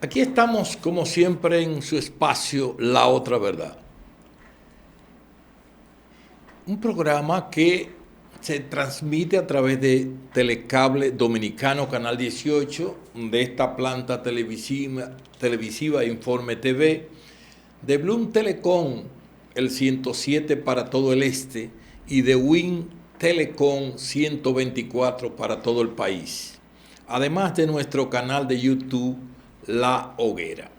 Aquí estamos, como siempre, en su espacio La Otra Verdad. Un programa que se transmite a través de Telecable Dominicano, Canal 18, de esta planta televisiva Informe TV, de Bloom Telecom, el 107 para todo el este, y de Win Telecom 124 para todo el país. Además de nuestro canal de YouTube, La Hoguera.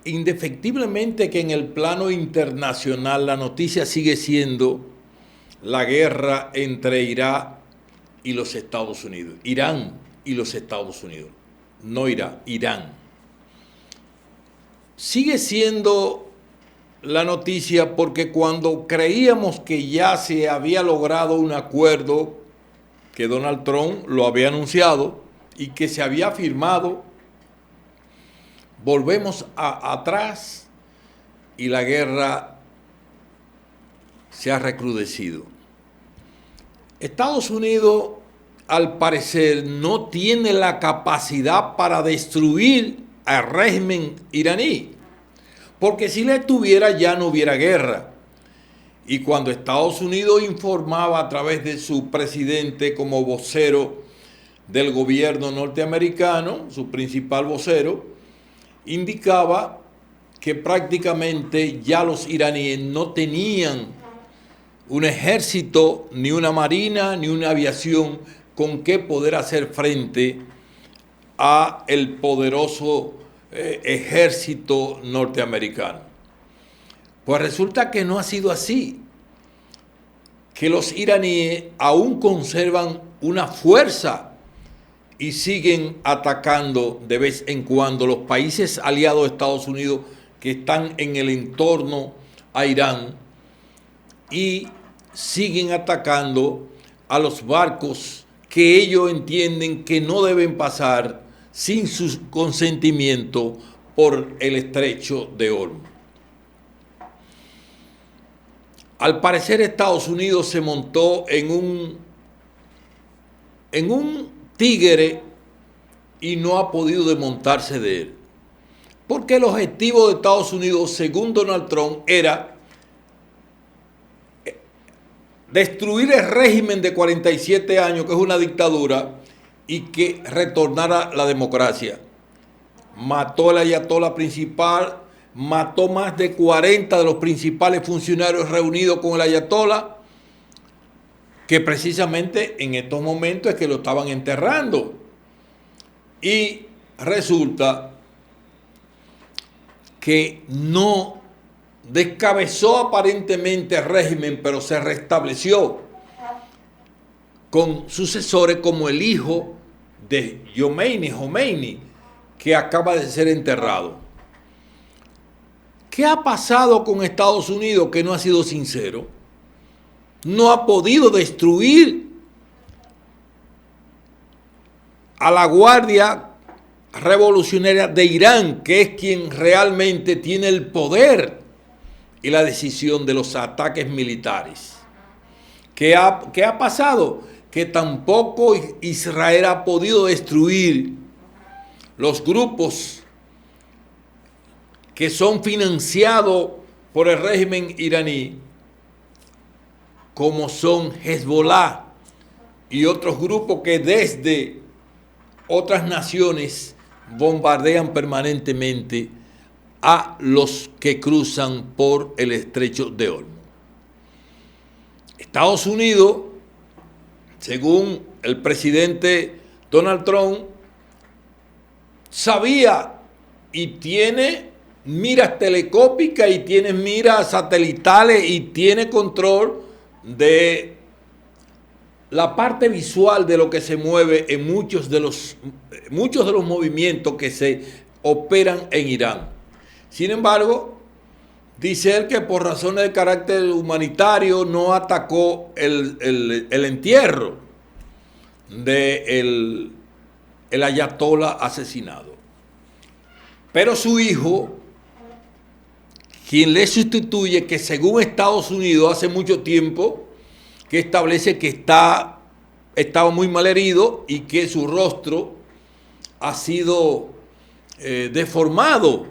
Indefectiblemente que en el plano internacional la noticia sigue siendo la guerra entre Irán y los Estados Unidos. Irán y los Estados Unidos. No Irán, Irán. Sigue siendo la noticia porque cuando creíamos que ya se había logrado un acuerdo, que Donald Trump lo había anunciado y que se había firmado, volvemos atrás y la guerra se ha recrudecido. Estados Unidos, al parecer, no tiene la capacidad para destruir al régimen iraní, porque si la tuviera ya no hubiera guerra. Y cuando Estados Unidos informaba a través de su presidente como vocero del gobierno norteamericano, su principal vocero, indicaba que prácticamente ya los iraníes no tenían un ejército, ni una marina, ni una aviación con que poder hacer frente a el poderoso ejército norteamericano. Pues resulta que no ha sido así, que los iraníes aún conservan una fuerza y siguen atacando de vez en cuando los países aliados de Estados Unidos que están en el entorno a Irán, y siguen atacando a los barcos que ellos entienden que no deben pasar sin su consentimiento por el estrecho de Hormuz. Al parecer Estados Unidos se montó en un tigre y no ha podido desmontarse de él. Porque el objetivo de Estados Unidos, según Donald Trump, era destruir el régimen de 47 años, que es una dictadura, y que retornara la democracia. Mató al ayatolá principal, mató más de 40 de los principales funcionarios reunidos con el ayatolá, que precisamente en estos momentos es que lo estaban enterrando. Y resulta que no descabezó aparentemente el régimen, pero se restableció con sucesores como el hijo de Khomeini, que acaba de ser enterrado. ¿Qué ha pasado con Estados Unidos que no ha sido sincero? No ha podido destruir a la Guardia Revolucionaria de Irán, que es quien realmente tiene el poder y la decisión de los ataques militares. ¿Qué ha pasado? Que tampoco Israel ha podido destruir los grupos que son financiados por el régimen iraní, como son Hezbollah y otros grupos que desde otras naciones bombardean permanentemente a los que cruzan por el estrecho de Hormuz. Estados Unidos, según el presidente Donald Trump, sabía y tiene miras telescópicas y tiene miras satelitales y tiene control de la parte visual de lo que se mueve en muchos de los movimientos que se operan en Irán. Sin embargo, dice él que por razones de carácter humanitario no atacó el entierro del ayatolá asesinado. Pero su hijo, quien le sustituye, que según Estados Unidos hace mucho tiempo que establece que estaba muy mal herido y que su rostro ha sido deformado,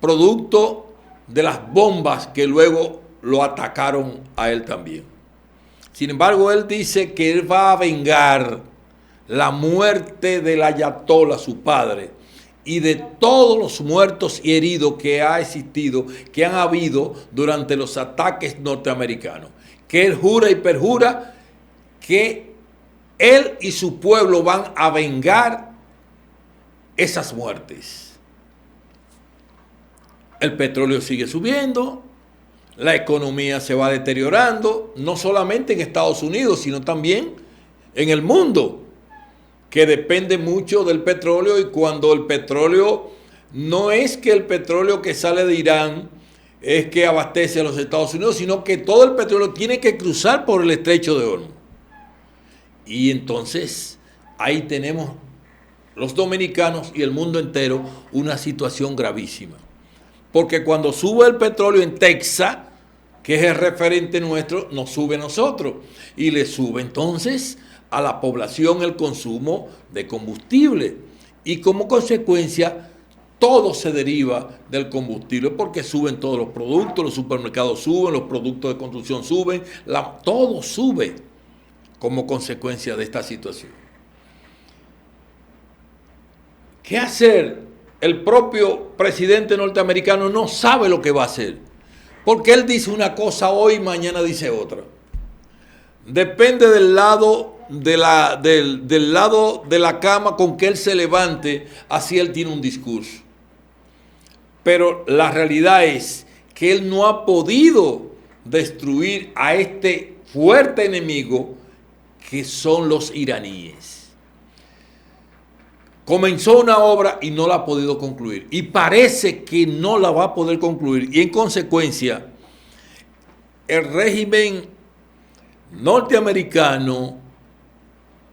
producto de las bombas que luego lo atacaron a él también. Sin embargo, él dice que él va a vengar la muerte del ayatolá, su padre, y de todos los muertos y heridos que ha existido, que han habido durante los ataques norteamericanos. Que él jura y perjura que él y su pueblo van a vengar esas muertes. El petróleo sigue subiendo, la economía se va deteriorando, no solamente en Estados Unidos, sino también en el mundo, que depende mucho del petróleo, y cuando el petróleo, no es que el petróleo que sale de Irán es que abastece a los Estados Unidos, sino que todo el petróleo tiene que cruzar por el estrecho de Hormuz. Y entonces ahí tenemos los dominicanos y el mundo entero una situación gravísima. Porque cuando sube el petróleo en Texas, que es el referente nuestro, nos sube a nosotros. Y le sube entonces a la población el consumo de combustible. Y como consecuencia, todo se deriva del combustible, porque suben todos los productos, los supermercados suben, los productos de construcción suben, todo sube como consecuencia de esta situación. ¿Qué hacer? El propio presidente norteamericano no sabe lo que va a hacer, porque él dice una cosa hoy y mañana dice otra. Depende del lado del lado de la cama con que él se levante, así él tiene un discurso. Pero la realidad es que él no ha podido destruir a este fuerte enemigo que son los iraníes. Comenzó una obra y no la ha podido concluir. Y parece que no la va a poder concluir. Y en consecuencia, el régimen norteamericano,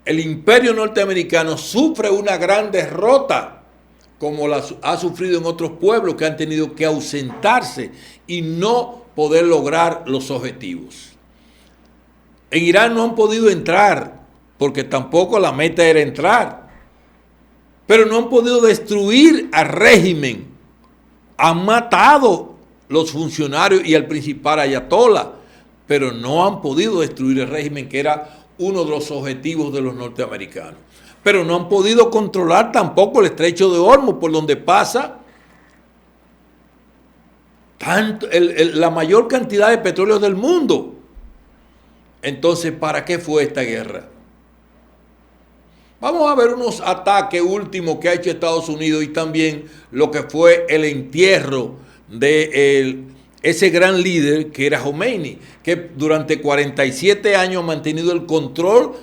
el imperio norteamericano, sufre una gran derrota, como la ha sufrido en otros pueblos que han tenido que ausentarse y no poder lograr los objetivos. En Irán no han podido entrar, porque tampoco la meta era entrar. Pero no han podido destruir al régimen. Han matado los funcionarios y al principal ayatolá, pero no han podido destruir el régimen, que era uno de los objetivos de los norteamericanos. Pero no han podido controlar tampoco el estrecho de Hormuz, por donde pasa la mayor cantidad de petróleo del mundo. Entonces, ¿para qué fue esta guerra? Vamos a ver unos ataques últimos que ha hecho Estados Unidos y también lo que fue el entierro de ese gran líder que era Khomeini, que durante 47 años ha mantenido el control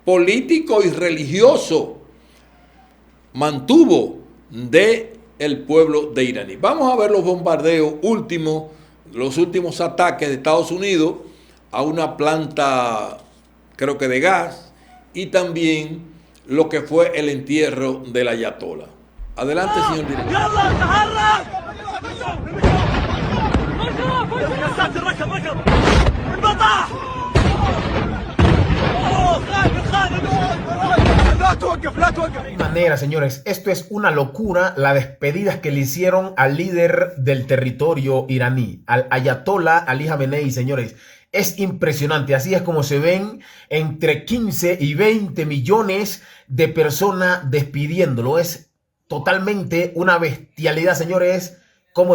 político y religioso, mantuvo del pueblo de iraní. Vamos a ver los bombardeos últimos, los últimos ataques de Estados Unidos a una planta, creo que de gas, y también lo que fue el entierro del ayatolá. Adelante, señor director. De manera, señores, esto es una locura, las despedidas que le hicieron al líder del territorio iraní, al ayatolá Ali Jamenei, señores. Es impresionante, así es como se ven entre 15 y 20 millones de personas despidiéndolo. Es totalmente una bestialidad, señores, como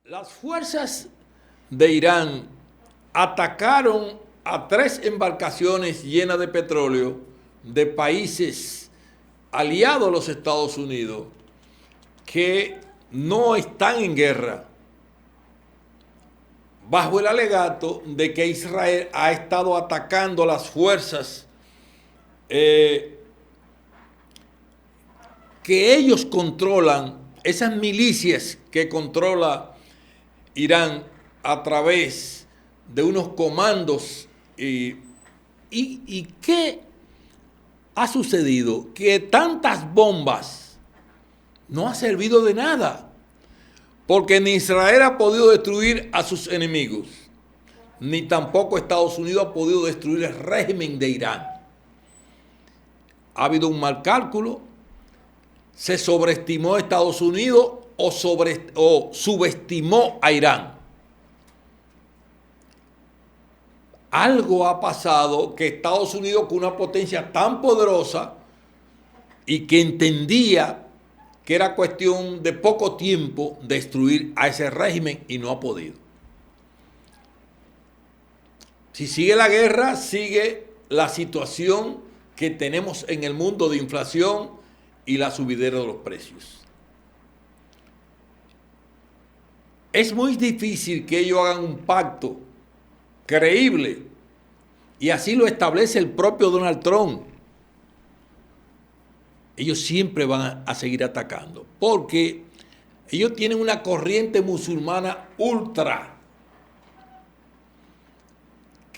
Las fuerzas de Irán atacaron a 3 embarcaciones llenas de petróleo de países aliados a los Estados Unidos que no están en guerra, bajo el alegato de que Israel ha estado atacando a las fuerzas que ellos controlan, esas milicias que controla Irán a través de unos comandos y que ha sucedido que tantas bombas no ha servido de nada, porque ni Israel ha podido destruir a sus enemigos, ni tampoco Estados Unidos ha podido destruir el régimen de Irán. Ha habido un mal cálculo, se sobreestimó a Estados Unidos o subestimó a Irán. Algo ha pasado que Estados Unidos, con una potencia tan poderosa y que entendía que era cuestión de poco tiempo destruir a ese régimen, y no ha podido. Si sigue la guerra, sigue la situación que tenemos en el mundo de inflación y la subidera de los precios. Es muy difícil que ellos hagan un pacto creíble, y así lo establece el propio Donald Trump. Ellos siempre van a seguir atacando, porque ellos tienen una corriente musulmana ultra,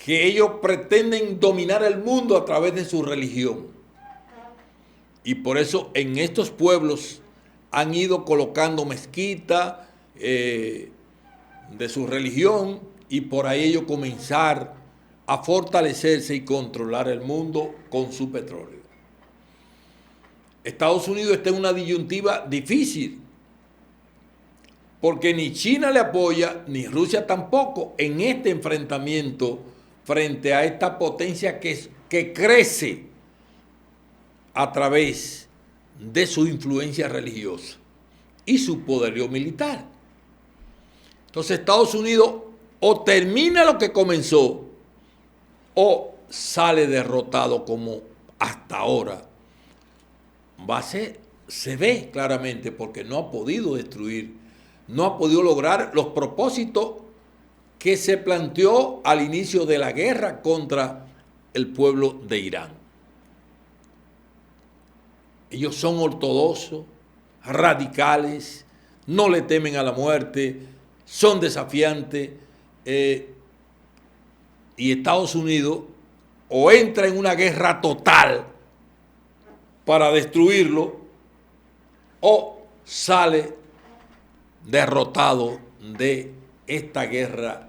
que ellos pretenden dominar el mundo a través de su religión. Y por eso en estos pueblos han ido colocando mezquitas de su religión, y por ahí ellos comenzar a fortalecerse y controlar el mundo con su petróleo. Estados Unidos está en una disyuntiva difícil, porque ni China le apoya, ni Rusia tampoco, en este enfrentamiento frente a esta potencia que crece a través de su influencia religiosa y su poderío militar. Entonces Estados Unidos o termina lo que comenzó, o sale derrotado como hasta ahora. Se ve claramente, porque no ha podido destruir, no ha podido lograr los propósitos que se planteó al inicio de la guerra contra el pueblo de Irán. Ellos son ortodoxos, radicales, no le temen a la muerte, son desafiantes, y Estados Unidos o entra en una guerra total para destruirlo, o sale derrotado de esta guerra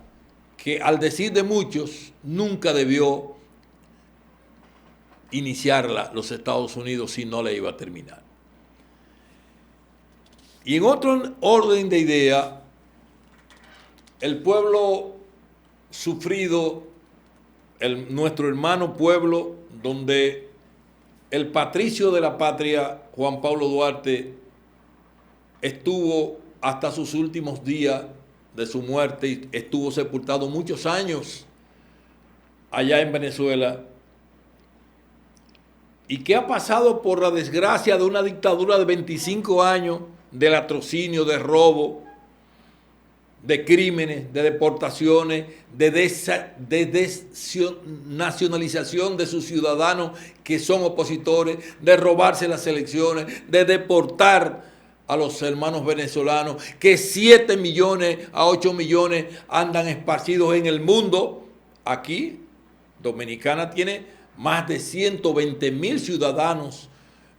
que, al decir de muchos, nunca debió iniciarla los Estados Unidos si no la iba a terminar. Y en otro orden de idea, el pueblo sufrido, nuestro hermano pueblo, donde el patricio de la patria, Juan Pablo Duarte, estuvo hasta sus últimos días de su muerte y estuvo sepultado muchos años allá en Venezuela, y que ha pasado por la desgracia de una dictadura de 25 años, de latrocinio, de robo, de crímenes, de deportaciones, de desnacionalización de sus ciudadanos que son opositores, de robarse las elecciones, de deportar a los hermanos venezolanos, que 7 millones a 8 millones andan esparcidos en el mundo. Aquí, Dominicana tiene más de 120,000 ciudadanos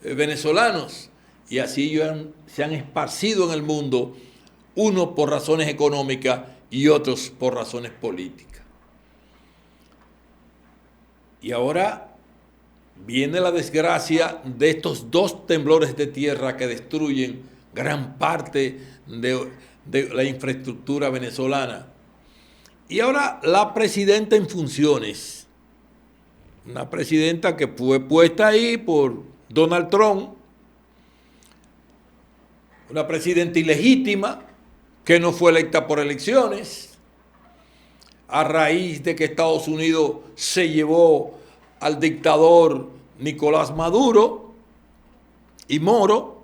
venezolanos, y así ellos se han esparcido en el mundo, unos por razones económicas y otros por razones políticas. Y ahora viene la desgracia de estos 2 temblores de tierra que destruyen gran parte de la infraestructura venezolana. Y ahora la presidenta en funciones, una presidenta que fue puesta ahí por Donald Trump, una presidenta ilegítima, que no fue electa por elecciones, a raíz de que Estados Unidos se llevó al dictador Nicolás Maduro y Moro,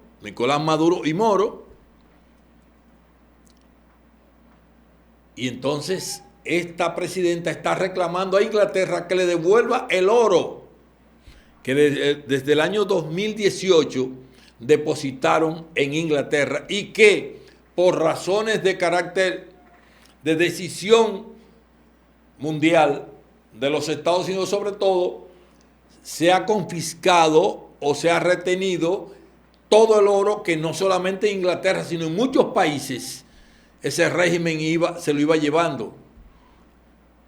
y entonces esta presidenta está reclamando a Inglaterra que le devuelva el oro que desde el año 2018 depositaron en Inglaterra, y que por razones de carácter de decisión mundial de los Estados Unidos sobre todo, se ha confiscado o se ha retenido todo el oro que no solamente en Inglaterra, sino en muchos países ese régimen se lo iba llevando.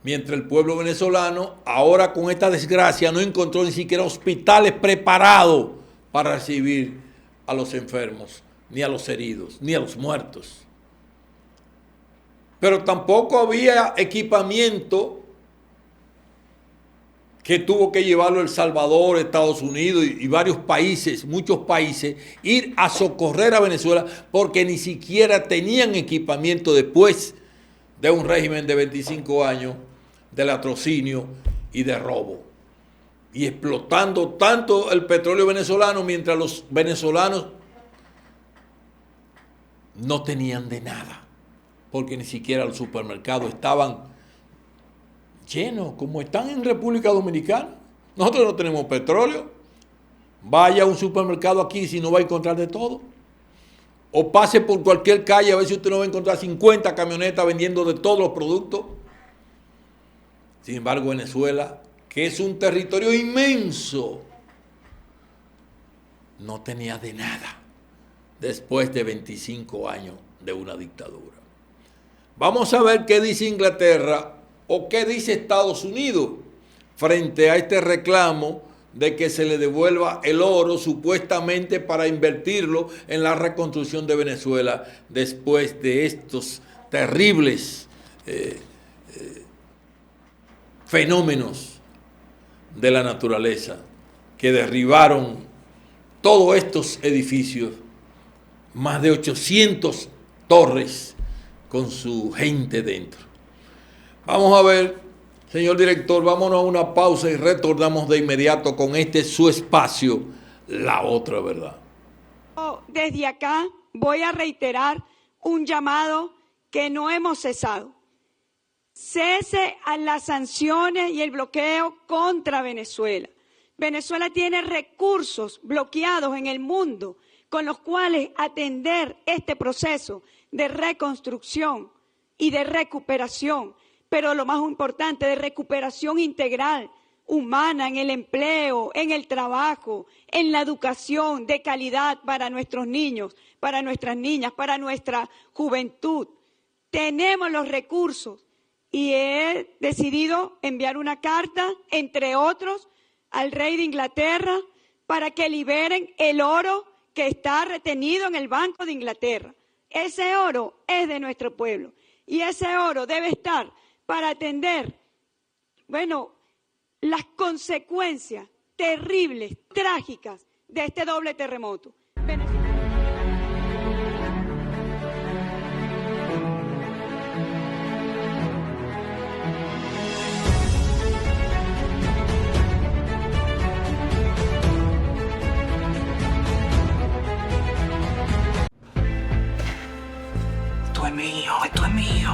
Mientras el pueblo venezolano, ahora con esta desgracia, no encontró ni siquiera hospitales preparados para recibir a los enfermos, ni a los heridos, ni a los muertos. Pero tampoco había equipamiento que tuvo que llevarlo El Salvador, Estados Unidos y varios países, muchos países, ir a socorrer a Venezuela porque ni siquiera tenían equipamiento después de un régimen de 25 años de latrocinio y de robo. Y explotando tanto el petróleo venezolano mientras los venezolanos no tenían de nada, porque ni siquiera los supermercados estaban llenos, como están en República Dominicana. Nosotros no tenemos petróleo. Vaya a un supermercado aquí si no va a encontrar de todo. O pase por cualquier calle a ver si usted no va a encontrar 50 camionetas vendiendo de todos los productos. Sin embargo, Venezuela, que es un territorio inmenso, no tenía de nada después de 25 años de una dictadura. Vamos a ver qué dice Inglaterra o qué dice Estados Unidos frente a este reclamo de que se le devuelva el oro supuestamente para invertirlo en la reconstrucción de Venezuela después de estos terribles fenómenos de la naturaleza que derribaron todos estos edificios, más de 800 torres con su gente dentro. Vamos a ver, señor director, vámonos a una pausa y retornamos de inmediato con su espacio, La Otra Verdad. Desde acá voy a reiterar un llamado que no hemos cesado. Cese a las sanciones y el bloqueo contra Venezuela. Venezuela tiene recursos bloqueados en el mundo con los cuales atender este proceso de reconstrucción y de recuperación, pero lo más importante, de recuperación integral, humana, en el empleo, en el trabajo, en la educación de calidad para nuestros niños, para nuestras niñas, para nuestra juventud. Tenemos los recursos y he decidido enviar una carta, entre otros, al rey de Inglaterra para que liberen el oro que está retenido en el Banco de Inglaterra. Ese oro es de nuestro pueblo y ese oro debe estar para atender, las consecuencias terribles, trágicas de este doble terremoto. Esto es mío.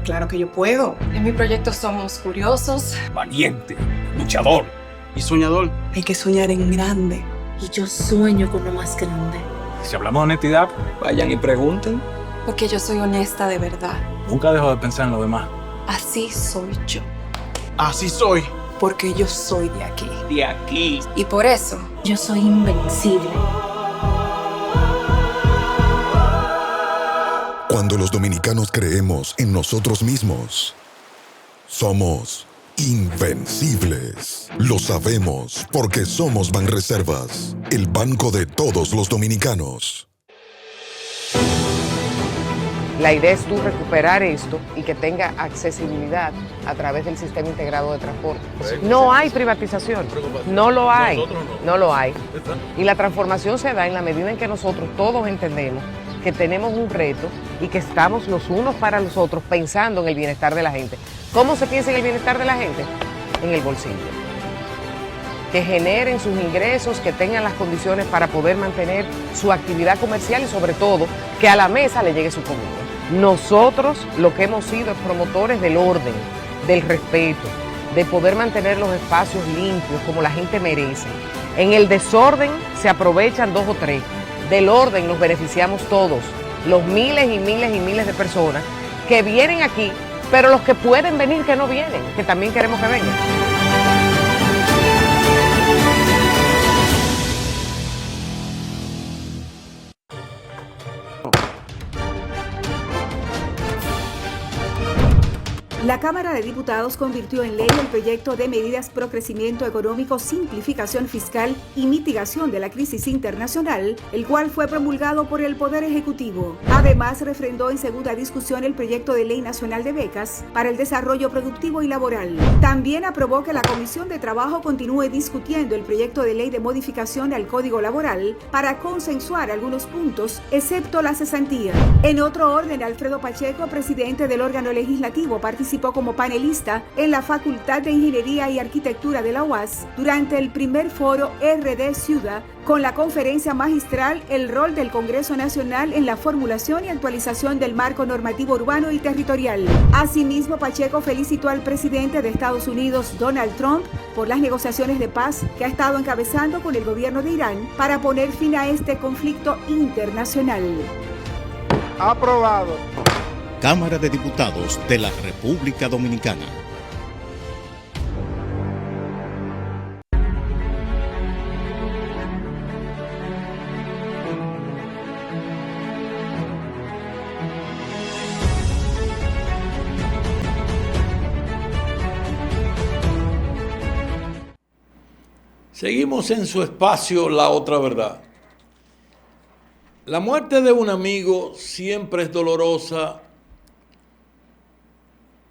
Claro que yo puedo. En mi proyecto somos curiosos, Valiente, luchador y soñador. hay que soñar en grande. Y yo sueño con lo más grande. Si hablamos de honestidad, vayan y pregunten. Porque yo soy honesta de verdad. Nunca dejo de pensar en lo demás. Así soy yo. Así soy. Porque yo soy de aquí. De aquí. Y por eso, Yo soy invencible. Cuando los dominicanos creemos en nosotros mismos, somos invencibles. Lo sabemos porque somos Banreservas, el banco de todos los dominicanos. La idea es tú recuperar esto y que tenga accesibilidad a través del sistema integrado de transporte. No hay privatización, no lo hay, no lo hay. Y la transformación se da en la medida en que nosotros todos entendemos que tenemos un reto y que estamos los unos para los otros pensando en el bienestar de la gente. ¿Cómo se piensa en el bienestar de la gente? En el bolsillo. Que generen sus ingresos, que tengan las condiciones para poder mantener su actividad comercial y sobre todo que a la mesa le llegue su comida. Nosotros lo que hemos sido es promotores del orden, del respeto, de poder mantener los espacios limpios como la gente merece. En el desorden se aprovechan dos o tres. Del orden nos beneficiamos todos, los miles y miles y miles de personas que vienen aquí, pero los que pueden venir que no vienen, que también queremos que vengan. La Cámara de Diputados convirtió en ley el proyecto de medidas pro crecimiento económico, simplificación fiscal y mitigación de la crisis internacional, el cual fue promulgado por el Poder Ejecutivo. Además, refrendó en segunda discusión el proyecto de Ley Nacional de Becas para el Desarrollo Productivo y Laboral. También aprobó que la Comisión de Trabajo continúe discutiendo el proyecto de ley de modificación al Código Laboral para consensuar algunos puntos, excepto la cesantía. En otro orden, Alfredo Pacheco, presidente del órgano legislativo, participó como panelista en la Facultad de Ingeniería y Arquitectura de la UAS durante el primer foro RD Ciudad con la conferencia magistral El rol del Congreso Nacional en la formulación y actualización del marco normativo urbano y territorial. Asimismo, Pacheco felicitó al presidente de Estados Unidos, Donald Trump, por las negociaciones de paz que ha estado encabezando con el gobierno de Irán para poner fin a este conflicto internacional. Aprobado. Cámara de Diputados de la República Dominicana. Seguimos en su espacio La Otra Verdad. La muerte de un amigo siempre es dolorosa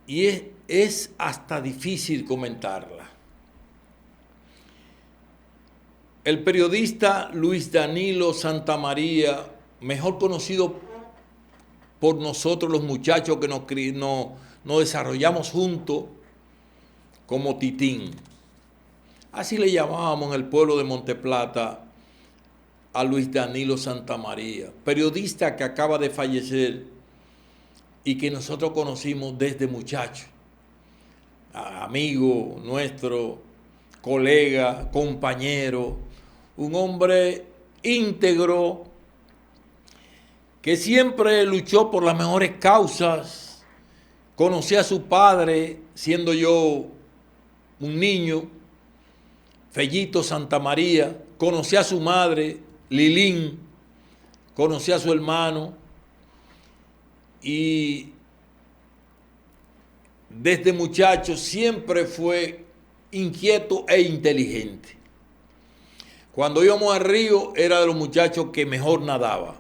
y es hasta difícil comentarla. El periodista Luis Danilo Santamaría, mejor conocido por nosotros los muchachos que nos desarrollamos juntos como Titín. Así le llamábamos en el pueblo de Monteplata a Luis Danilo Santamaría, periodista que acaba de fallecer y que nosotros conocimos desde muchacho, amigo nuestro, colega, compañero, un hombre íntegro que siempre luchó por las mejores causas. Conocí a su padre siendo yo un niño, Fellito Santamaría, conocí a su madre, Lilín, conocí a su hermano y desde muchacho siempre fue inquieto e inteligente. Cuando íbamos al río era de los muchachos que mejor nadaba.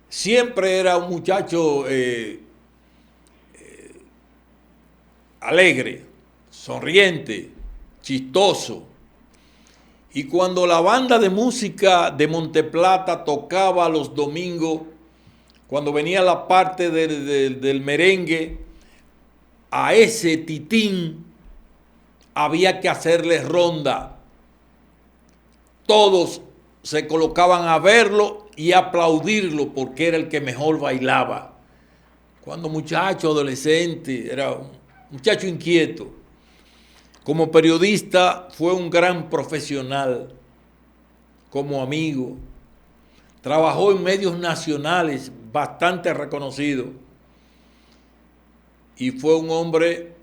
Siempre era un muchacho alegre, sonriente, chistoso. Y cuando la banda de música de Monteplata tocaba los domingos, cuando venía la parte del merengue, a ese Titín había que hacerle ronda. Todos se colocaban a verlo y aplaudirlo porque era el que mejor bailaba. Cuando muchacho, adolescente, era un muchacho inquieto. Como periodista fue un gran profesional, como amigo. Trabajó en medios nacionales bastante reconocidos y fue un hombre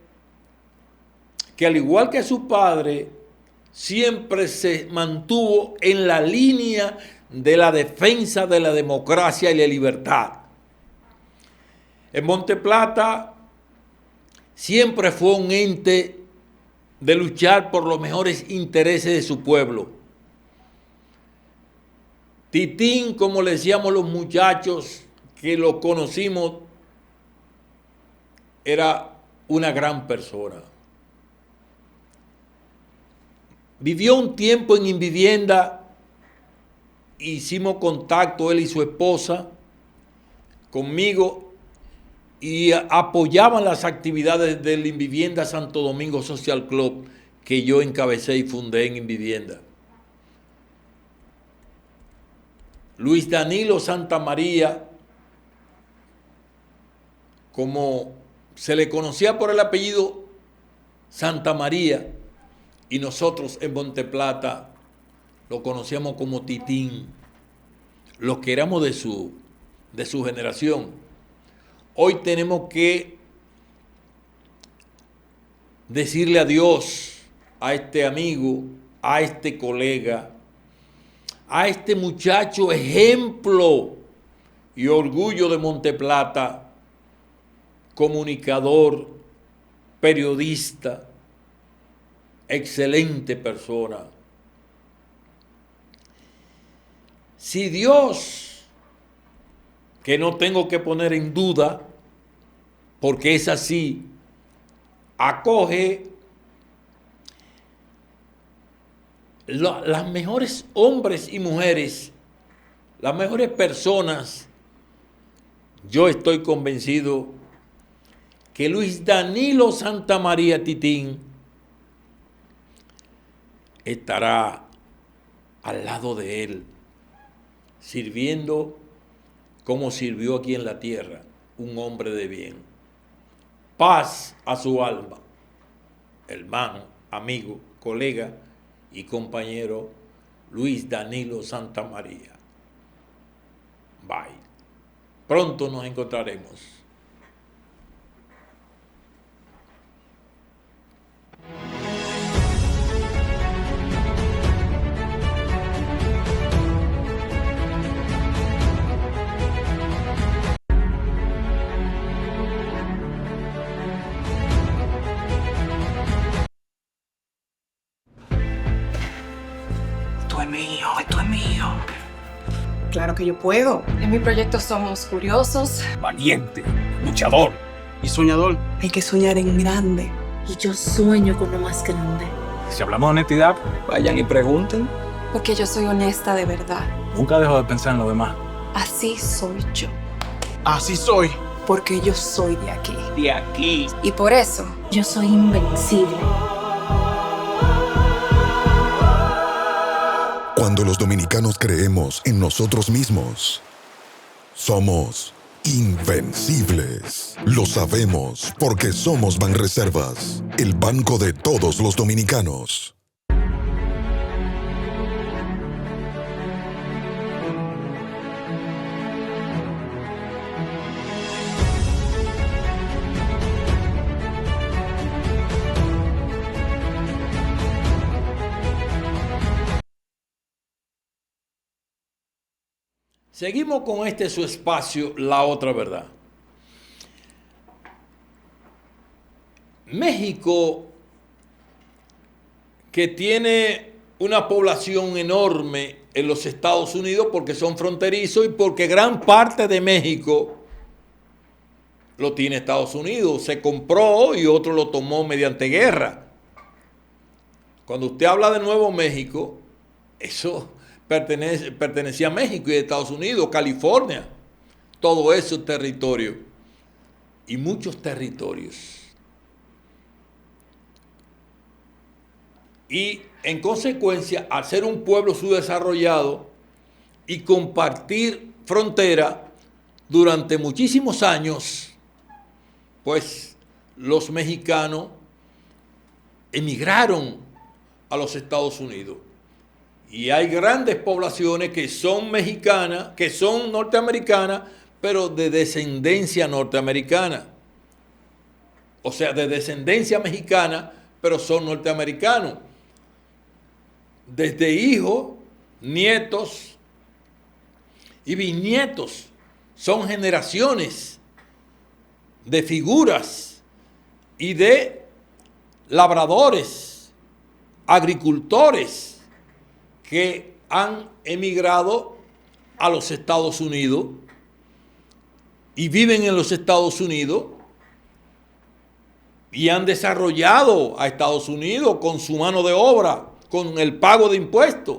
que, al igual que su padre, siempre se mantuvo en la línea de la defensa de la democracia y la libertad. En Monteplata siempre fue un ente de luchar por los mejores intereses de su pueblo. Titín, como le decíamos los muchachos que lo conocimos, era una gran persona. Vivió un tiempo en Invivienda, hicimos contacto él y su esposa conmigo y apoyaban las actividades del Invivienda Santo Domingo Social Club que yo encabecé y fundé en Invivienda. Luis Danilo Santamaría, como se le conocía por el apellido Santamaría, y nosotros en Monteplata lo conocíamos como Titín, los que éramos de su generación. Hoy tenemos que decirle adiós a este amigo, a este colega, a este muchacho ejemplo y orgullo de Monteplata, comunicador, periodista, excelente persona. Si Dios, que no tengo que poner en duda, porque es así, acoge las mejores hombres y mujeres, las mejores personas, yo estoy convencido que Luis Danilo Santamaría Titín estará al lado de él, sirviendo como sirvió aquí en la tierra, un hombre de bien. Paz a su alma, hermano, amigo, colega y compañero Luis Danilo Santamaría. Bye. Pronto nos encontraremos. Esto es mío. Claro que yo puedo. En mi proyecto somos curiosos. Valiente, luchador y soñador. Hay que soñar en grande. Y yo sueño con lo más grande. Si hablamos de honestidad, vayan y pregunten. Porque yo soy honesta de verdad. Nunca dejo de pensar en lo demás. Así soy yo. Así soy. Porque yo soy de aquí. De aquí. Y por eso, Yo soy invencible. Cuando los dominicanos creemos en nosotros mismos, somos invencibles. Lo sabemos porque somos Banreservas, el banco de todos los dominicanos. Seguimos con su espacio, La Otra Verdad. México, que tiene una población enorme en los Estados Unidos porque son fronterizos y porque gran parte de México lo tiene Estados Unidos. Se compró y otro lo tomó mediante guerra. Cuando usted habla de Nuevo México, eso pertenecía a México y a Estados Unidos, California, todo ese territorio y muchos territorios. Y en consecuencia, al ser un pueblo subdesarrollado y compartir frontera durante muchísimos años, pues los mexicanos emigraron a los Estados Unidos. Y hay grandes poblaciones que son mexicanas, que son norteamericanas, pero de descendencia norteamericana. O sea, de descendencia mexicana, pero son norteamericanos. Desde hijos, nietos y bisnietos. Son generaciones de figuras y de labradores, agricultores, que han emigrado a los Estados Unidos y viven en los Estados Unidos y han desarrollado a Estados Unidos con su mano de obra, con el pago de impuestos.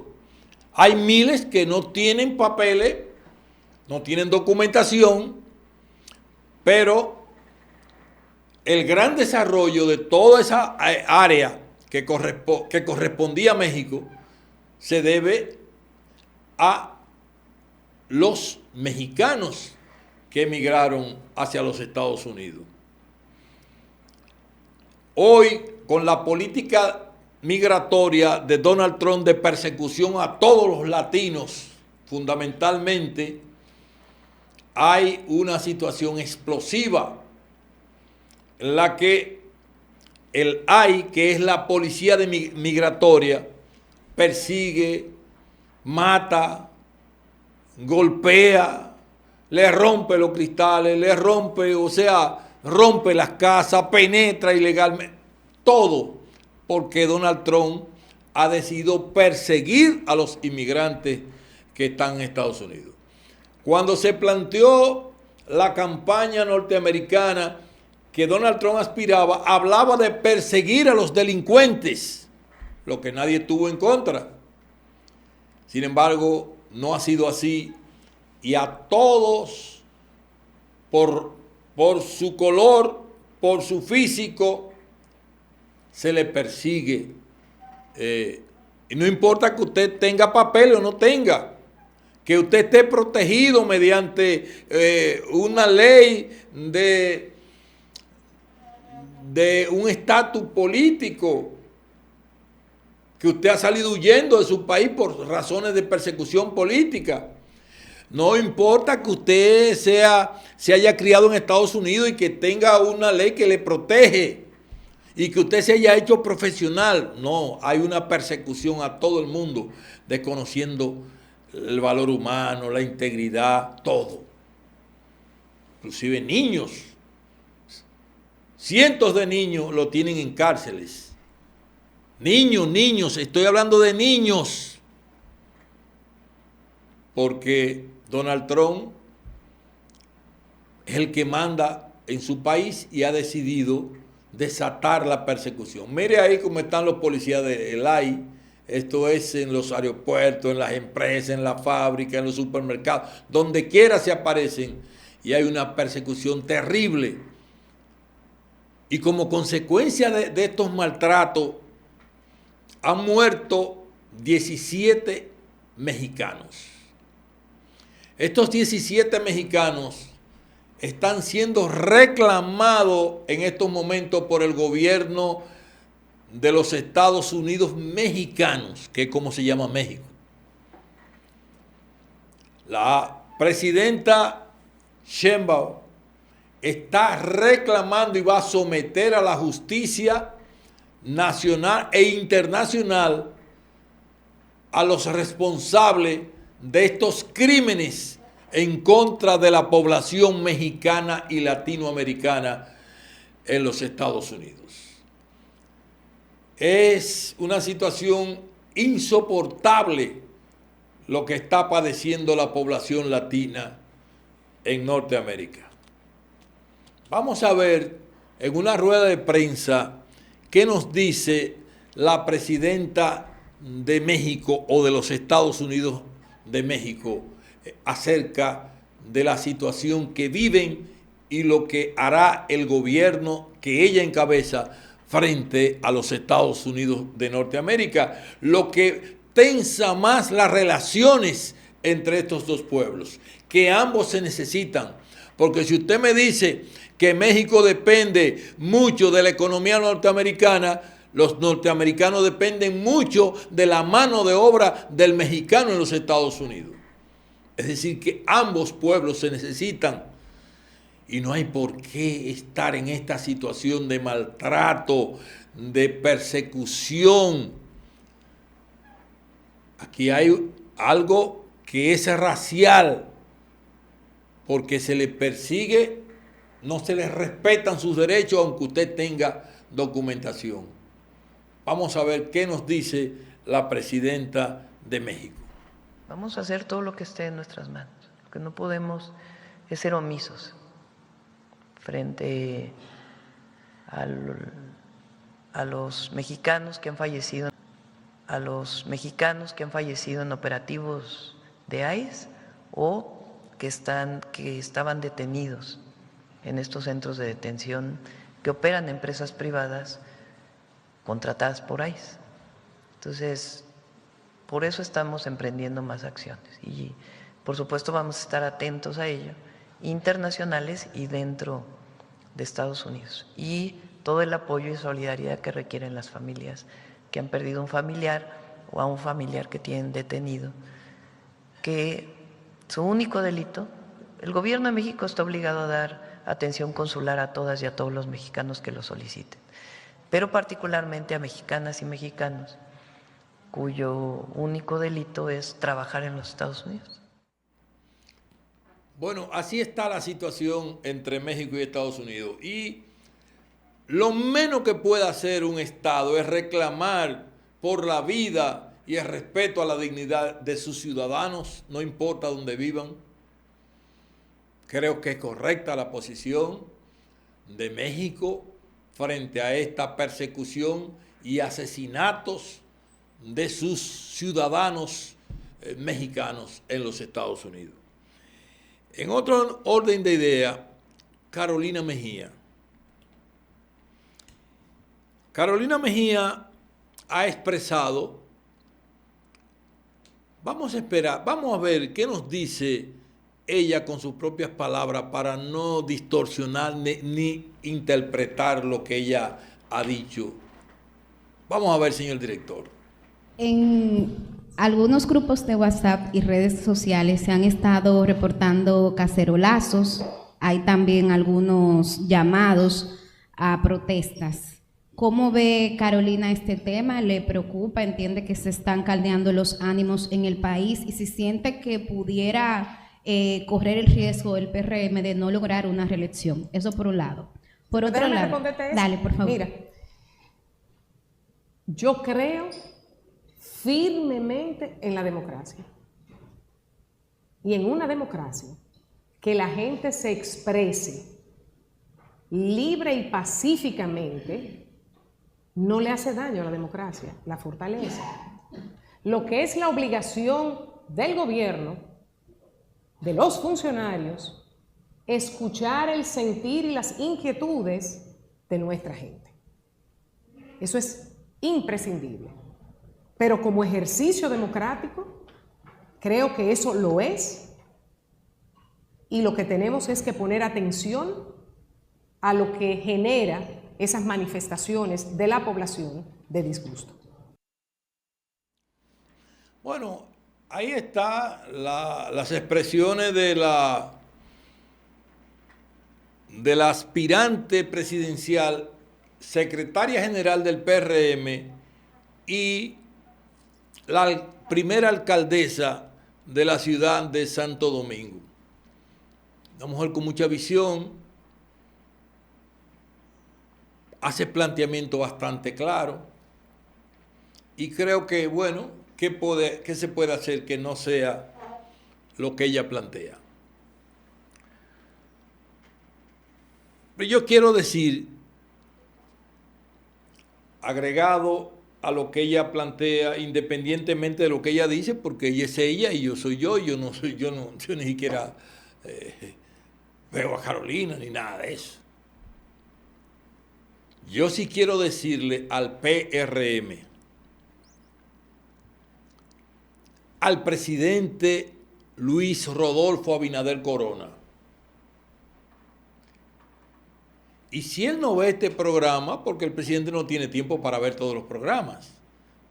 Hay miles que no tienen papeles, no tienen documentación, pero el gran desarrollo de toda esa área que correspondía a México se debe a los mexicanos que emigraron hacia los Estados Unidos. Hoy, con la política migratoria de Donald Trump de persecución a todos los latinos, fundamentalmente, hay una situación explosiva en la que el AI, que es la policía migratoria, persigue, mata, golpea, le rompe los cristales, le rompe, o sea, rompe las casas, penetra ilegalmente, todo porque Donald Trump ha decidido perseguir a los inmigrantes que están en Estados Unidos. Cuando se planteó la campaña norteamericana que Donald Trump aspiraba, hablaba de perseguir a los delincuentes, lo que nadie tuvo en contra. Sin embargo, no ha sido así y a todos, por su color, por su físico, se le persigue. Y no importa que usted tenga papel o no tenga, que usted esté protegido mediante una ley de un estatus político, que usted ha salido huyendo de su país por razones de persecución política. No importa que usted se haya criado en Estados Unidos y que tenga una ley que le protege y que usted se haya hecho profesional. No, hay una persecución a todo el mundo, desconociendo el valor humano, la integridad, todo. Inclusive niños. Cientos de niños lo tienen en cárceles. Niños, estoy hablando de niños. Porque Donald Trump es el que manda en su país y ha decidido desatar la persecución. Mire ahí cómo están los policías del AI. Esto es en los aeropuertos, en las empresas, en la fábrica, en los supermercados. Donde quiera se aparecen y hay una persecución terrible. Y como consecuencia de estos maltratos, han muerto 17 mexicanos. Estos 17 mexicanos están siendo reclamados en estos momentos por el gobierno de los Estados Unidos mexicanos, que es como se llama México. La presidenta Sheinbaum está reclamando y va a someter a la justicia nacional e internacional a los responsables de estos crímenes en contra de la población mexicana y latinoamericana en los Estados Unidos. Es una situación insoportable lo que está padeciendo la población latina en Norteamérica. Vamos a ver en una rueda de prensa qué nos dice la presidenta de México o de los Estados Unidos de México acerca de la situación que viven y lo que hará el gobierno que ella encabeza frente a los Estados Unidos de Norteamérica, lo que tensa más las relaciones entre estos dos pueblos, que ambos se necesitan, porque si usted me dice que México depende mucho de la economía norteamericana, los norteamericanos dependen mucho de la mano de obra del mexicano en los Estados Unidos. Es decir, que ambos pueblos se necesitan y no hay por qué estar en esta situación de maltrato, de persecución. Aquí hay algo que es racial, porque se le persigue, no se les respetan sus derechos aunque usted tenga documentación. Vamos a ver qué nos dice la presidenta de México. Vamos a hacer todo lo que esté en nuestras manos. Lo que no podemos es ser omisos frente a los mexicanos que han fallecido, en operativos de ICE o que estaban detenidos en estos centros de detención que operan empresas privadas contratadas por ICE. Entonces, por eso estamos emprendiendo más acciones y, por supuesto, vamos a estar atentos a ello, internacionales y dentro de Estados Unidos, y todo el apoyo y solidaridad que requieren las familias que han perdido un familiar o a un familiar que tienen detenido, que su único delito, el gobierno de México está obligado a dar atención consular a todas y a todos los mexicanos que lo soliciten, pero particularmente a mexicanas y mexicanos cuyo único delito es trabajar en los Estados Unidos. Bueno, así está la situación entre México y Estados Unidos. Y lo menos que puede hacer un Estado es reclamar por la vida y el respeto a la dignidad de sus ciudadanos, no importa dónde vivan. Creo que es correcta la posición de México frente a esta persecución y asesinatos de sus ciudadanos mexicanos en los Estados Unidos. En otro orden de idea, Carolina Mejía. Carolina Mejía ha expresado, vamos a esperar, vamos a ver qué nos dice ella con sus propias palabras para no distorsionar ni interpretar lo que ella ha dicho. Vamos a ver, señor director. En algunos grupos de WhatsApp y redes sociales se han estado reportando cacerolazos, hay también algunos llamados a protestas. ¿Cómo ve Carolina este tema? ¿Le preocupa? ¿Entiende que se están caldeando los ánimos en el país? ¿Y si siente que pudiera correr el riesgo del PRM de no lograr una reelección? Eso por un lado. Por otro lado, dale, por favor. Mira, yo creo firmemente en la democracia. Y en una democracia, que la gente se exprese libre y pacíficamente no le hace daño a la democracia, la fortalece. Lo que es la obligación del gobierno, de los funcionarios, escuchar el sentir y las inquietudes de nuestra gente. Eso es imprescindible. Pero como ejercicio democrático, creo que eso lo es, y lo que tenemos es que poner atención a lo que genera esas manifestaciones de la población de disgusto. Bueno, ahí está las expresiones de la aspirante presidencial, secretaria general del PRM y la primera alcaldesa de la ciudad de Santo Domingo. Una mujer con mucha visión, hace planteamiento bastante claro y creo que, bueno, ¿qué se puede hacer que no sea lo que ella plantea? Pero yo quiero decir, agregado a lo que ella plantea, independientemente de lo que ella dice, porque ella es ella y yo soy yo no soy yo, yo ni siquiera veo a Carolina ni nada de eso. Yo sí quiero decirle al PRM, al presidente Luis Rodolfo Abinader Corona, y si él no ve este programa, porque el presidente no tiene tiempo para ver todos los programas,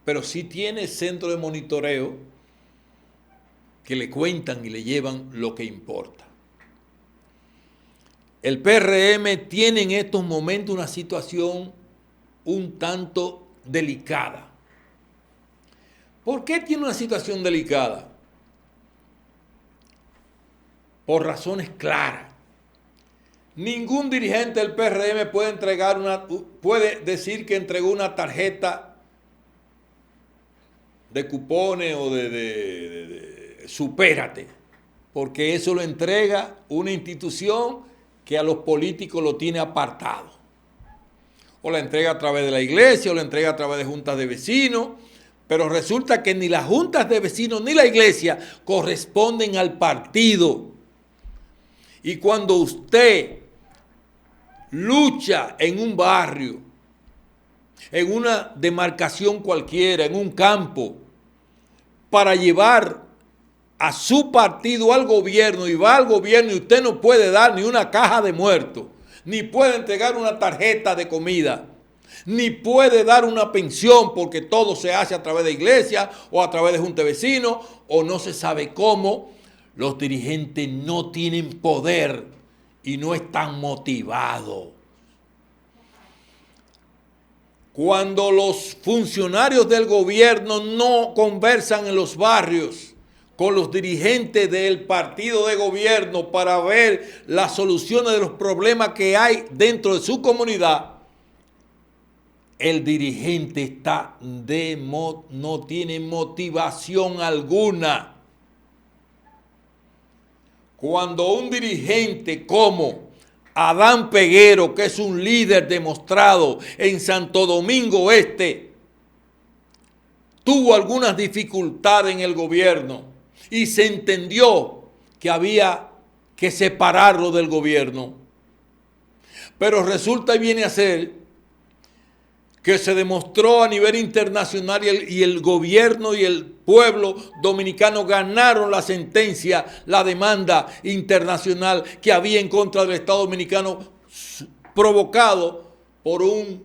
pero sí tiene centro de monitoreo que le cuentan y le llevan lo que importa. El PRM tiene en estos momentos una situación un tanto delicada. ¿Por qué tiene una situación delicada? Por razones claras. Ningún dirigente del PRM puede decir que entregó una tarjeta de cupones o de supérate, porque eso lo entrega una institución que a los políticos lo tiene apartado. O la entrega a través de la iglesia, o la entrega a través de juntas de vecinos, pero resulta que ni las juntas de vecinos ni la iglesia corresponden al partido. Y cuando usted lucha en un barrio, en una demarcación cualquiera, en un campo, para llevar a su partido al gobierno, y va al gobierno y usted no puede dar ni una caja de muertos, ni puede entregar una tarjeta de comida, ni puede dar una pensión, porque todo se hace a través de iglesia o a través de junta de vecinos, o no se sabe cómo. Los dirigentes no tienen poder y no están motivados. Cuando los funcionarios del gobierno no conversan en los barrios con los dirigentes del partido de gobierno para ver las soluciones de los problemas que hay dentro de su comunidad, el dirigente está no tiene motivación alguna. Cuando un dirigente como Adán Peguero, que es un líder demostrado en Santo Domingo Este, tuvo algunas dificultades en el gobierno y se entendió que había que separarlo del gobierno, pero resulta y viene a ser que se demostró a nivel internacional y el gobierno y el pueblo dominicano ganaron la sentencia, la demanda internacional que había en contra del Estado dominicano provocado por un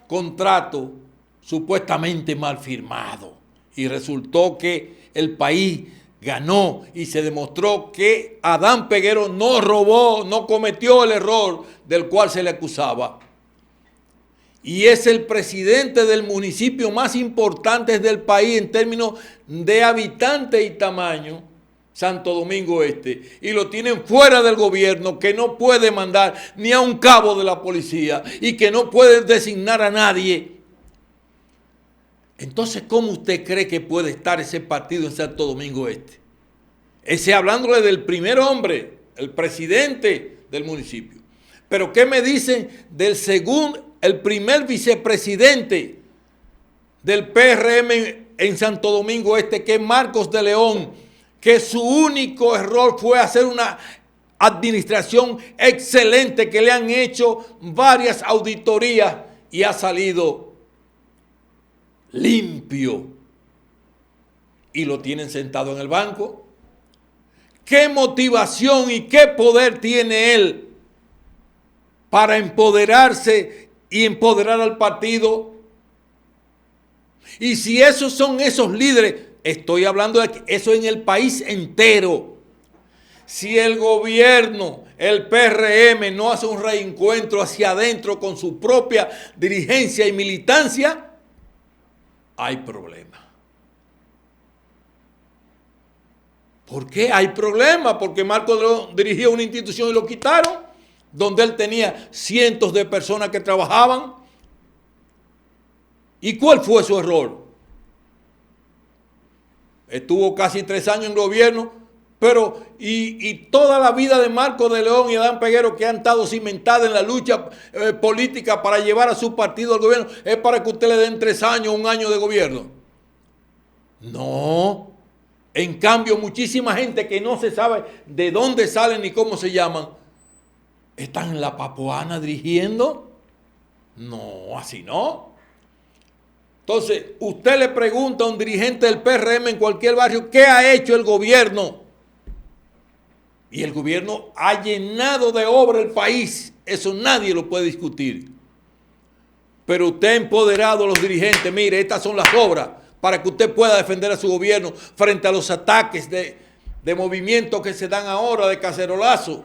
contrato supuestamente mal firmado. Y resultó que el país ganó y se demostró que Adán Peguero no robó, no cometió el error del cual se le acusaba. Y es el presidente del municipio más importante del país en términos de habitantes y tamaño, Santo Domingo Este. Y lo tienen fuera del gobierno, que no puede mandar ni a un cabo de la policía y que no puede designar a nadie. Entonces, ¿cómo usted cree que puede estar ese partido en Santo Domingo Este? Ese hablándole del primer hombre, el presidente del municipio. Pero ¿qué me dicen del segundo? El primer vicepresidente del PRM en Santo Domingo Este, que es Marcos de León, que su único error fue hacer una administración excelente, que le han hecho varias auditorías y ha salido limpio y lo tienen sentado en el banco. ¿Qué motivación y qué poder tiene él para empoderarse y empoderar al partido? Y si esos son esos líderes, estoy hablando de eso en el país entero. Si el gobierno, el PRM, no hace un reencuentro hacia adentro con su propia dirigencia y militancia, hay problema. ¿Por qué hay problema? Porque Marcos de León dirigía una institución y lo quitaron, donde él tenía cientos de personas que trabajaban. ¿Y cuál fue su error? Estuvo casi 3 años en gobierno, pero y toda la vida de Marcos de León y Adán Peguero, que han estado cimentadas en la lucha política para llevar a su partido al gobierno, es para que usted le den 3 años, 1 año de gobierno. No. En cambio, muchísima gente que no se sabe de dónde salen ni cómo se llaman, ¿están en la Papuana dirigiendo? No, así no. Entonces, usted le pregunta a un dirigente del PRM en cualquier barrio, ¿qué ha hecho el gobierno? Y el gobierno ha llenado de obra el país. Eso nadie lo puede discutir. Pero usted ha empoderado a los dirigentes. Mire, estas son las obras para que usted pueda defender a su gobierno frente a los ataques de movimientos que se dan ahora de cacerolazo.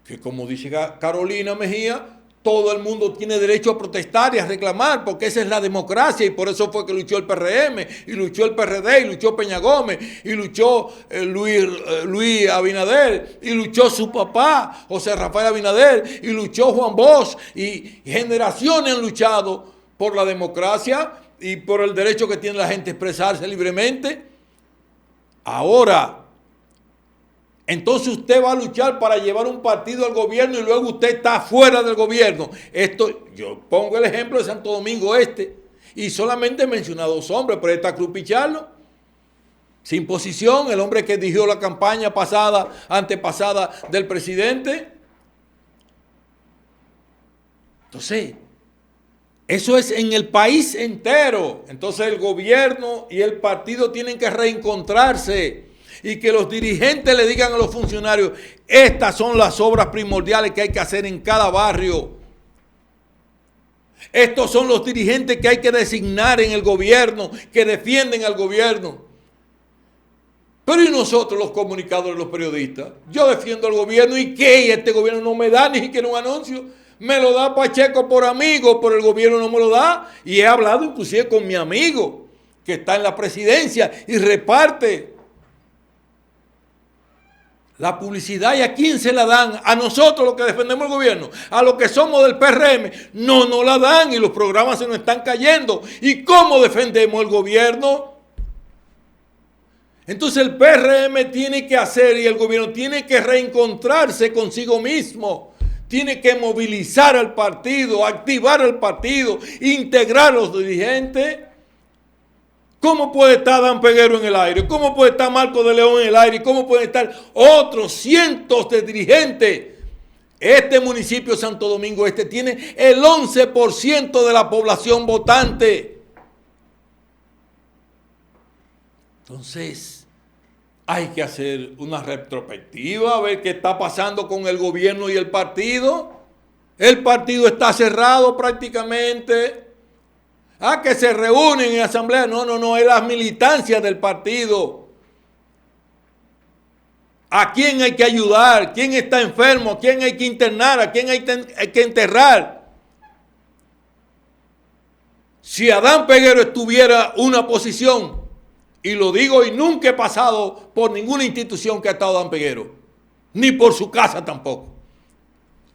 Que como dice Carolina Mejía, todo el mundo tiene derecho a protestar y a reclamar, porque esa es la democracia, y por eso fue que luchó el PRM, y luchó el PRD, y luchó Peña Gómez, y luchó Luis Abinader, y luchó su papá, José Rafael Abinader, y luchó Juan Bosch, y generaciones han luchado por la democracia y por el derecho que tiene la gente a expresarse libremente. Ahora, entonces usted va a luchar para llevar un partido al gobierno y luego usted está fuera del gobierno. Esto, yo pongo el ejemplo de Santo Domingo Este y solamente he mencionado 2 hombres, pero está Cruz Pichardo, sin posición, el hombre que dirigió la campaña antepasada del presidente. Entonces, eso es en el país entero. Entonces el gobierno y el partido tienen que reencontrarse. Y que los dirigentes le digan a los funcionarios, estas son las obras primordiales que hay que hacer en cada barrio. Estos son los dirigentes que hay que designar en el gobierno, que defienden al gobierno. Pero ¿y nosotros los comunicadores, los periodistas? Yo defiendo al gobierno y ¿qué? Y este gobierno no me da ni siquiera un anuncio. Me lo da Pacheco por amigo, pero el gobierno no me lo da. Y he hablado inclusive con mi amigo, que está en la presidencia y reparte la publicidad. ¿Y a quién se la dan? A nosotros, los que defendemos el gobierno, a los que somos del PRM. No nos la dan y los programas se nos están cayendo. ¿Y cómo defendemos el gobierno? Entonces el PRM tiene que hacer, y el gobierno tiene que reencontrarse consigo mismo. Tiene que movilizar al partido, activar al partido, integrar a los dirigentes. ¿Cómo puede estar Dan Peguero en el aire? ¿Cómo puede estar Marco de León en el aire? ¿Cómo pueden estar otros cientos de dirigentes? Este municipio de Santo Domingo Este tiene el 11% de la población votante. Entonces, hay que hacer una retrospectiva, a ver qué está pasando con el gobierno y el partido. El partido está cerrado prácticamente. Que se reúnen en asamblea. No, es las militancias del partido. ¿A quién hay que ayudar? ¿Quién está enfermo? ¿A quién hay que internar? ¿A quién hay que enterrar? Si Adán Peguero estuviera una posición, y lo digo, y nunca he pasado por ninguna institución que ha estado Adán Peguero, ni por su casa tampoco.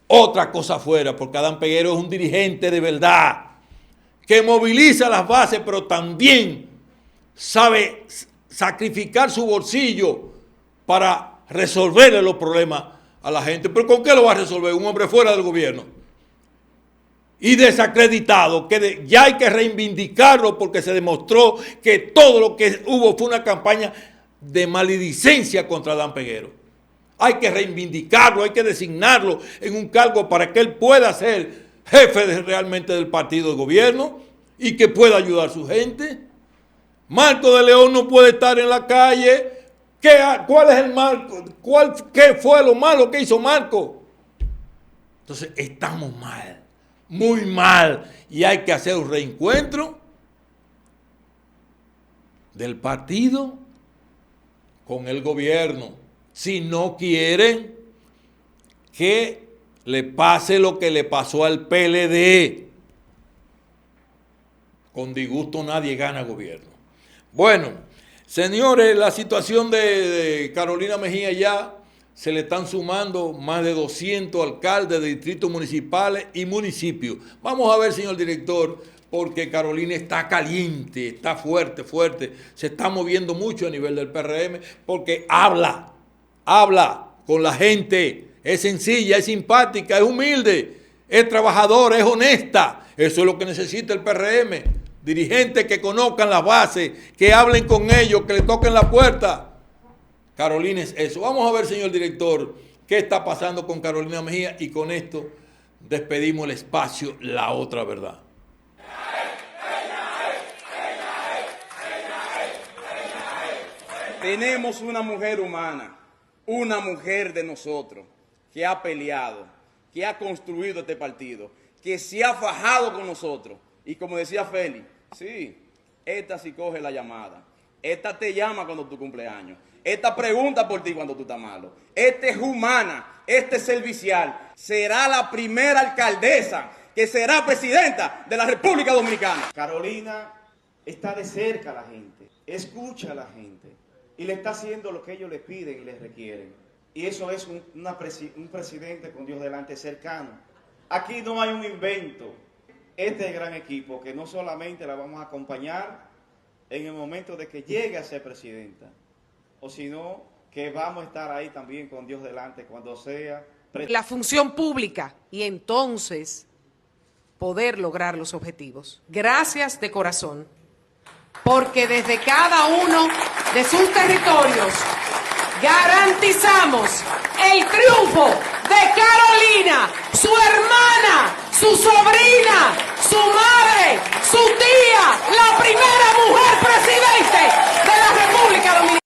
Otra cosa fuera, porque Adán Peguero es un dirigente de verdad, que moviliza las bases, pero también sabe sacrificar su bolsillo para resolverle los problemas a la gente. ¿Pero con qué lo va a resolver? Un hombre fuera del gobierno y desacreditado, que ya hay que reivindicarlo, porque se demostró que todo lo que hubo fue una campaña de maledicencia contra Adán Peguero. Hay que reivindicarlo, hay que designarlo en un cargo para que él pueda ser jefe realmente del partido de gobierno y que pueda ayudar a su gente. Marco de León no puede estar en la calle. ¿Cuál es el Marco? ¿Qué fue lo malo que hizo Marco? Entonces estamos mal, muy mal, y hay que hacer un reencuentro del partido con el gobierno, si no quieren que le pase lo que le pasó al PLD. Con disgusto nadie gana gobierno. Bueno, señores, la situación de Carolina Mejía, ya se le están sumando más de 200 alcaldes de distritos municipales y municipios. Vamos a ver, señor director, porque Carolina está caliente, está fuerte, se está moviendo mucho a nivel del PRM, porque habla con la gente. Es sencilla, es simpática, es humilde, es trabajadora, es honesta. Eso es lo que necesita el PRM. Dirigentes que conozcan las bases, que hablen con ellos, que le toquen la puerta. Carolina es eso. Vamos a ver, señor director, qué está pasando con Carolina Mejía, y con esto despedimos el espacio La Otra Verdad. Tenemos una mujer humana, una mujer de nosotros, que ha peleado, que ha construido este partido, que se ha fajado con nosotros. Y como decía Félix, sí, esta sí coge la llamada, esta te llama cuando tu cumpleaños, esta pregunta por ti cuando tú estás malo, esta es humana, esta es servicial, será la primera alcaldesa que será presidenta de la República Dominicana. Carolina está de cerca a la gente, escucha a la gente y le está haciendo lo que ellos le piden y les requieren. Y eso es un presidente con Dios delante cercano. Aquí no hay un invento. Este es el gran equipo que no solamente la vamos a acompañar en el momento de que llegue a ser presidenta, o sino que vamos a estar ahí también con Dios delante cuando sea la función pública, y entonces poder lograr los objetivos. Gracias de corazón, porque desde cada uno de sus territorios garantizamos el triunfo de Carolina, su hermana, su sobrina, su madre, su tía, la primera mujer presidente de la República Dominicana.